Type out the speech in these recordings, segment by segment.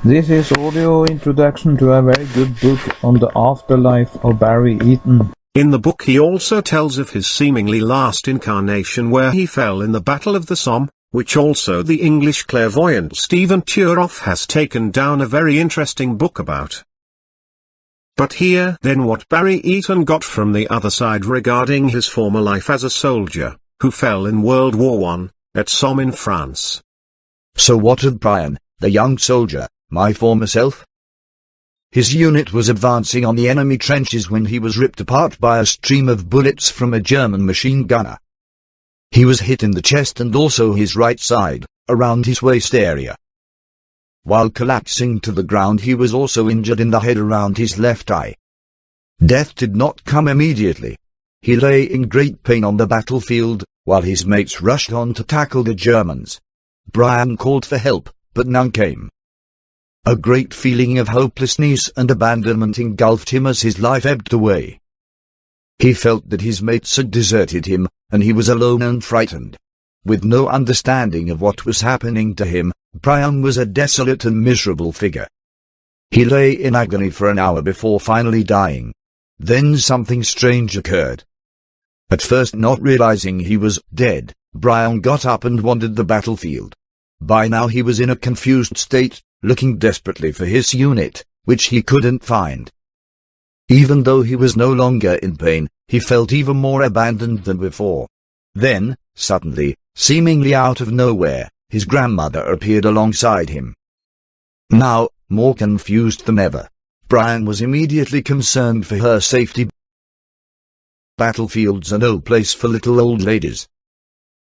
This is audio introduction to a very good book on the afterlife of Barry Eaton. In the book he also tells of his seemingly last incarnation where he fell in the Battle of the Somme, which also the English clairvoyant Stephen Turoff has taken down a very interesting book about. But here then what Barry Eaton got from the other side regarding his former life as a soldier, who fell in World War I, at Somme in France. So what of Brian, the young soldier, my former self? His unit was advancing on the enemy trenches when he was ripped apart by a stream of bullets from a German machine gunner. He was hit in the chest and also his right side, around his waist area. While collapsing to the ground he was also injured in the head around his left eye. Death did not come immediately. He lay in great pain on the battlefield, while his mates rushed on to tackle the Germans. Brian called for help, but none came. A great feeling of hopelessness and abandonment engulfed him as his life ebbed away. He felt that his mates had deserted him, and he was alone and frightened. With no understanding of what was happening to him, Brian was a desolate and miserable figure. He lay in agony for an hour before finally dying. Then something strange occurred. At first, not realizing he was dead, Brian got up and wandered the battlefield. By now he was in a confused state, looking desperately for his unit, which he couldn't find. Even though he was no longer in pain, he felt even more abandoned than before. Then, suddenly, seemingly out of nowhere, his grandmother appeared alongside him. Now, more confused than ever, Brian was immediately concerned for her safety. Battlefields are no place for little old ladies.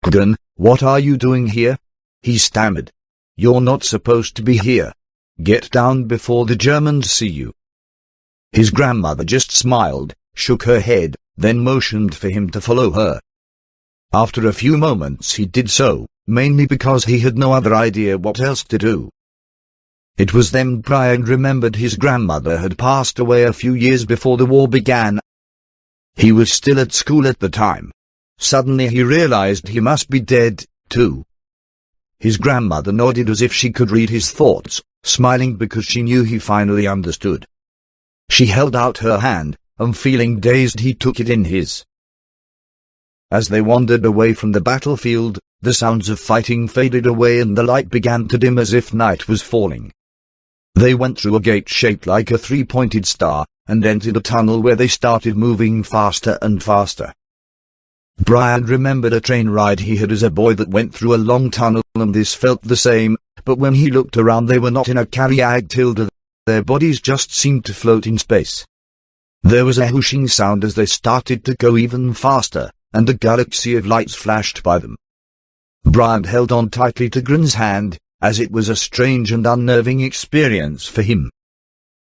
"Gran, what are you doing here?" he stammered. "You're not supposed to be here. Get down before the Germans see you." His grandmother just smiled, shook her head, then motioned for him to follow her. After a few moments he did so, mainly because he had no other idea what else to do. It was then Brian remembered his grandmother had passed away a few years before the war began. He was still at school at the time. Suddenly he realized he must be dead, too. His grandmother nodded as if she could read his thoughts, smiling because she knew he finally understood. She held out her hand, and feeling dazed he took it in his. As they wandered away from the battlefield, the sounds of fighting faded away and the light began to dim as if night was falling. They went through a gate shaped like a three-pointed star, and entered a tunnel where they started moving faster and faster. Brian remembered a train ride he had as a boy that went through a long tunnel, and this felt the same, but when he looked around they were not in a carriage tilde, their bodies just seemed to float in space. There was a whooshing sound as they started to go even faster, and a galaxy of lights flashed by them. Brian held on tightly to Gran's hand, as it was a strange and unnerving experience for him.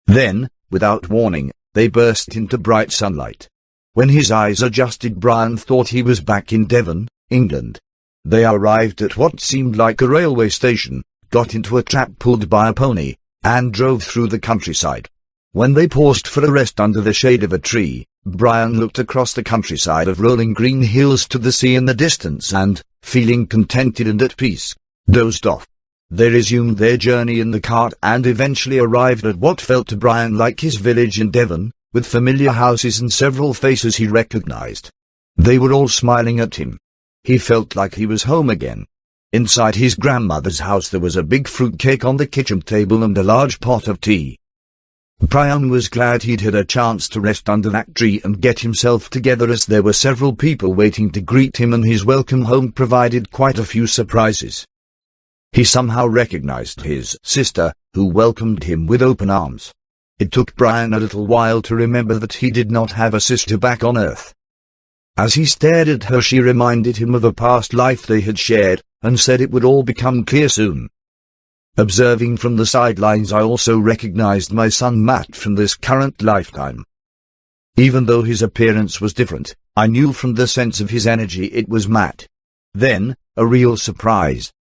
Then, without warning, they burst into bright sunlight. When his eyes adjusted, Brian thought he was back in Devon, England. They arrived at what seemed like a railway station, got into a trap pulled by a pony, and drove through the countryside. When they paused for a rest under the shade of a tree, Brian looked across the countryside of rolling green hills to the sea in the distance and, feeling contented and at peace, dozed off. They resumed their journey in the cart and eventually arrived at what felt to Brian like his village in Devon, with familiar houses and several faces he recognized. They were all smiling at him. He felt like he was home again. Inside his grandmother's house there was a big fruit cake on the kitchen table and a large pot of tea. Brian was glad he'd had a chance to rest under that tree and get himself together, as there were several people waiting to greet him and his welcome home provided quite a few surprises. He somehow recognized his sister, who welcomed him with open arms. It took Brian a little while to remember that he did not have a sister back on Earth. As he stared at her, she reminded him of a past life they had shared, and said it would all become clear soon. Observing from the sidelines, I also recognized my son Matt from this current lifetime. Even though his appearance was different, I knew from the sense of his energy it was Matt. Then, a real surprise.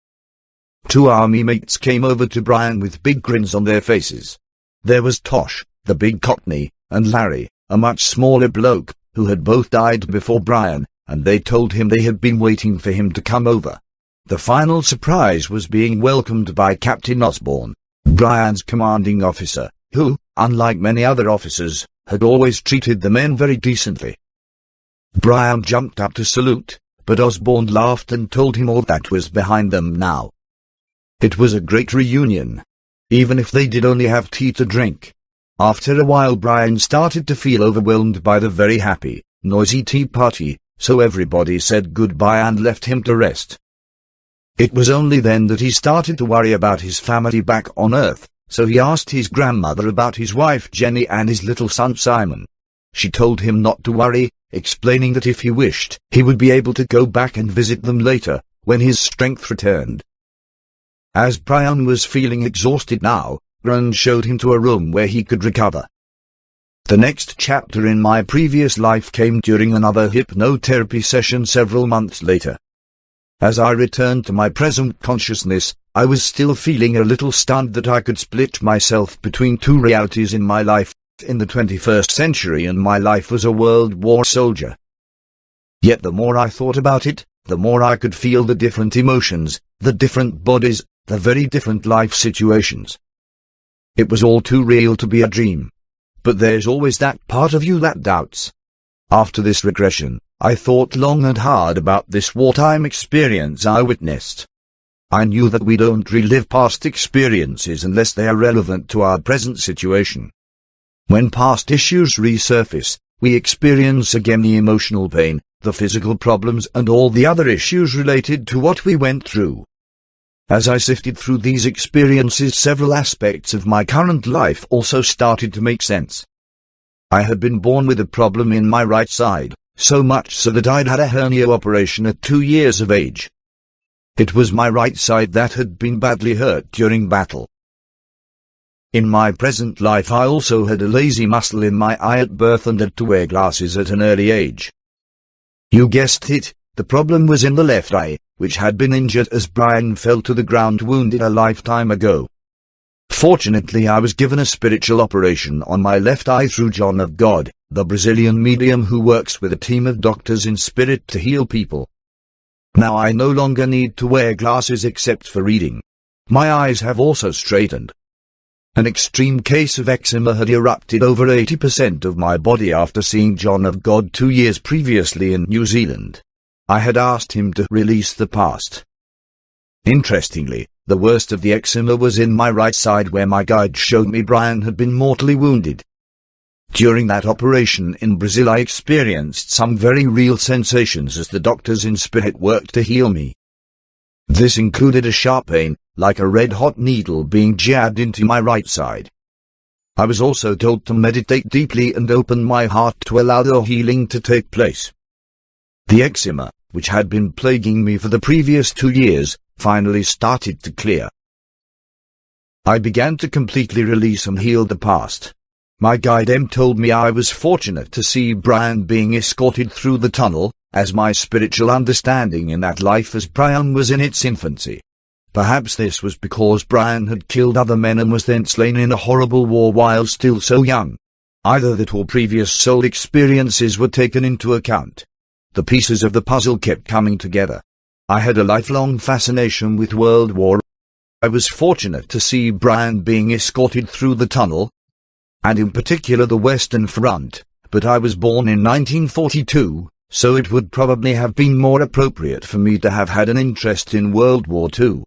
Two army mates came over to Brian with big grins on their faces. There was Tosh, the big cockney, and Larry, a much smaller bloke, who had both died before Brian, and they told him they had been waiting for him to come over. The final surprise was being welcomed by Captain Osborne. Brian's commanding officer, who, unlike many other officers, had always treated the men very decently. Brian jumped up to salute, but Osborne laughed and told him all that was behind them now. It was a great reunion, even if they did only have tea to drink. After a while Brian started to feel overwhelmed by the very happy, noisy tea party, so everybody said goodbye and left him to rest. It was only then that he started to worry about his family back on Earth, so he asked his grandmother about his wife Jenny and his little son Simon. She told him not to worry, explaining that if he wished, he would be able to go back and visit them later, when his strength returned. As Brian was feeling exhausted now, Ron showed him to a room where he could recover. The next chapter in my previous life came during another hypnotherapy session several months later. As I returned to my present consciousness, I was still feeling a little stunned that I could split myself between two realities in my life, in the 21st century and my life as a World War soldier. Yet the more I thought about it, the more I could feel the different emotions, the different bodies, the very different life situations. It was all too real to be a dream. But there's always that part of you that doubts. After this regression, I thought long and hard about this wartime experience I witnessed. I knew that we don't relive past experiences unless they are relevant to our present situation. When past issues resurface, we experience again the emotional pain, the physical problems and all the other issues related to what we went through. As I sifted through these experiences, several aspects of my current life also started to make sense. I had been born with a problem in my right side, so much so that I'd had a hernia operation at 2 years of age. It was my right side that had been badly hurt during battle. In my present life I also had a lazy muscle in my eye at birth and had to wear glasses at an early age. You guessed it, the problem was in the left eye, which had been injured as Brian fell to the ground wounded a lifetime ago. Fortunately I was given a spiritual operation on my left eye through John of God, the Brazilian medium who works with a team of doctors in spirit to heal people. Now I no longer need to wear glasses except for reading. My eyes have also straightened. An extreme case of eczema had erupted over 80% of my body after seeing John of God 2 years previously in New Zealand. I had asked him to release the past. Interestingly, the worst of the eczema was in my right side where my guide showed me Brian had been mortally wounded. During that operation in Brazil I experienced some very real sensations as the doctors in spirit worked to heal me. This included a sharp pain, like a red-hot needle being jabbed into my right side. I was also told to meditate deeply and open my heart to allow the healing to take place. The eczema, which had been plaguing me for the previous 2 years, finally started to clear. I began to completely release and heal the past. My guide told me I was fortunate to see Brian being escorted through the tunnel, as my spiritual understanding in that life as Brian was in its infancy. Perhaps this was because Brian had killed other men and was then slain in a horrible war while still so young. Either that or previous soul experiences were taken into account. The pieces of the puzzle kept coming together. I had a lifelong fascination with World War. I was fortunate to see Brian being escorted through the tunnel, and in particular the Western Front, but I was born in 1942, so it would probably have been more appropriate for me to have had an interest in World War II.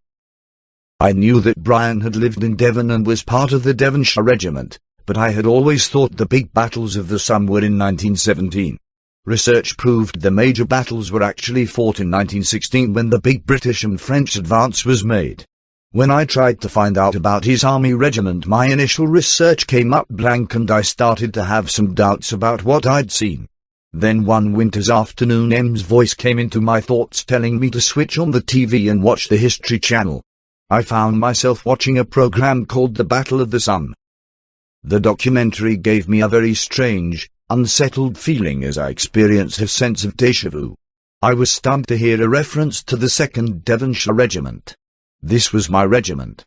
I knew that Brian had lived in Devon and was part of the Devonshire Regiment, but I had always thought the big battles of the Somme were in 1917. Research proved the major battles were actually fought in 1916 when the big British and French advance was made. When I tried to find out about his army regiment, my initial research came up blank and I started to have some doubts about what I'd seen. Then one winter's afternoon M's voice came into my thoughts telling me to switch on the TV and watch the History Channel. I found myself watching a program called The Battle of the Somme. The documentary gave me a very strange, unsettled feeling as I experienced a sense of déjà vu. I was stunned to hear a reference to the 2nd Devonshire Regiment. This was my regiment.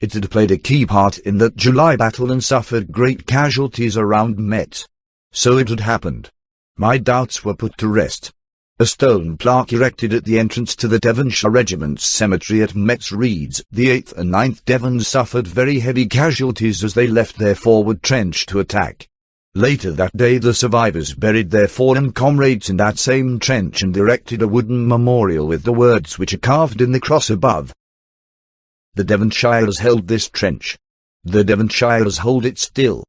It had played a key part in that July battle and suffered great casualties around Metz. So it had happened. My doubts were put to rest. A stone plaque erected at the entrance to the Devonshire Regiment's cemetery at Metz reads, "The 8th and 9th Devons suffered very heavy casualties as they left their forward trench to attack." Later that day the survivors buried their fallen comrades in that same trench and erected a wooden memorial with the words which are carved in the cross above. The Devonshires held this trench. The Devonshires hold it still.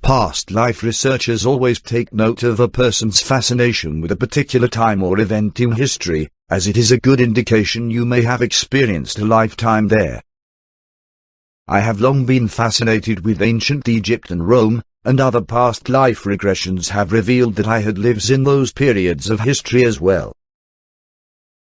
Past life researchers always take note of a person's fascination with a particular time or event in history, as it is a good indication you may have experienced a lifetime there. I have long been fascinated with ancient Egypt and Rome, and other past life regressions have revealed that I had lives in those periods of history as well.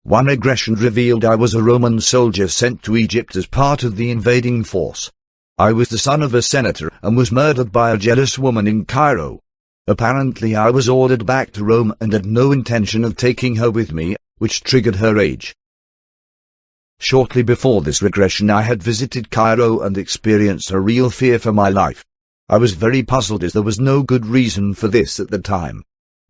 One regression revealed I was a Roman soldier sent to Egypt as part of the invading force. I was the son of a senator and was murdered by a jealous woman in Cairo. Apparently I was ordered back to Rome and had no intention of taking her with me, which triggered her rage. Shortly before this regression I had visited Cairo and experienced a real fear for my life. I was very puzzled as there was no good reason for this at the time.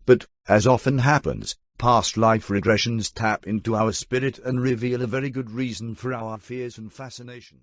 But, as often happens, past life regressions tap into our spirit and reveal a very good reason for our fears and fascinations.